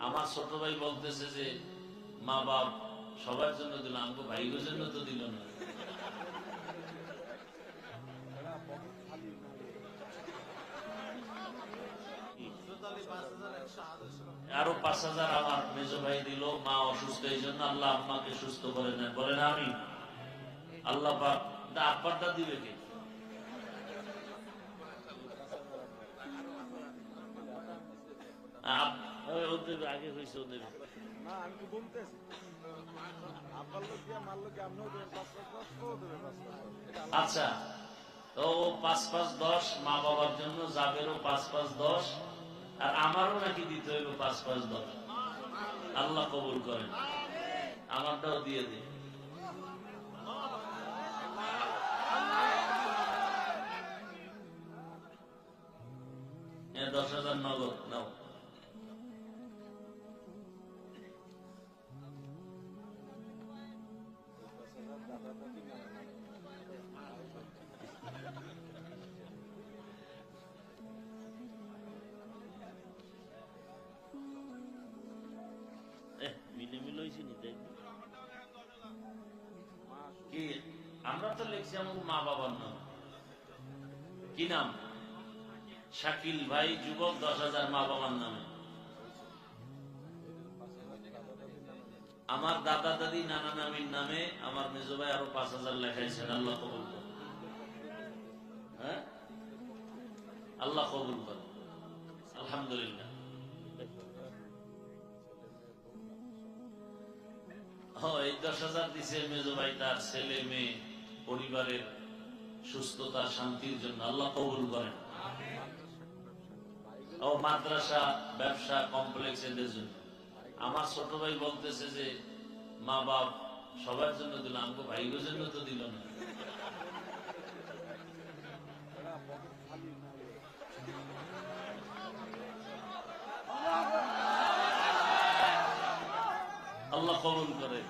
আমার ছোট ভাই বলতেছে যে মা বাপ সবার জন্য দিল, আমাকে ভাইগোর জন্য তো দিল না। আরো 5,000 আমার মেজ ভাই দিল, মা অসুস্থ, এই জন্য আল্লাহ আম্মাকে সুস্থ করে নেন, বলেন আমি। আল্লাহ পাক আব্বারটা দিবে কে? ওদের আগে হয়েছে ওদের। আচ্ছা, তো 5-5-10 মা বাবার জন্য, যাবেরও 5-5-10, আর আমারও নাকি দিতে হইব 5-5-10। আল্লাহ কবুল করেন, আমারটাও দিয়ে দিন। 10,000 নগদ নাও। কি আমরা তো লিখছি আমার মা বাবার নাম। কি নাম? শাকিল ভাই যুবক 10,000 মা বাবার নামে। আমার দাদা দাদি নানা নামির নামে আমার মেজো ভাই আরো 5,000 লেখাইছেন। আল্লাহ কবুল করেন। হ্যাঁ, আল্লাহ কবুল করেন, আলহামদুলিল্লাহ। এই 10,000 দিছে মেজো ভাই তার ছেলে মেয়ে পরিবারের সুস্থতা শান্তির জন্য। আল্লাহ কবুল করেন। ও মাদ্রাসা ব্যবসা কমপ্লেক্স এদের জন্য। আমার ছোট ভাই বলতেছে যে মা বাপ সবার জন্য দিল, আমাকে ভাইগোর জন্য তো দিল না। আল্লাহ কবুল করে।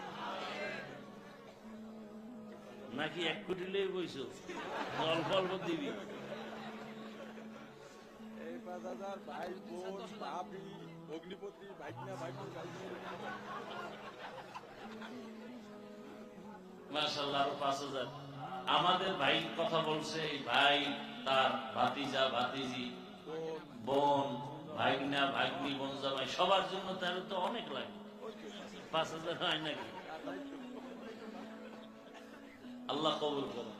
নাকি 1 কোটি লই বইছো, অল্প অল্প দিবি। মাশাআল্লাহ, আরো 5,000। আমাদের ভাই কথা বলছে, ভাই তার ভাতিজা ভাতিজি বোন ভাগনা ভাগ্নি বোন জামাই সবার জন্য তার তো অনেক লাগে। 5,000 হয় নাকি? আল্লাহ কবুল করুন।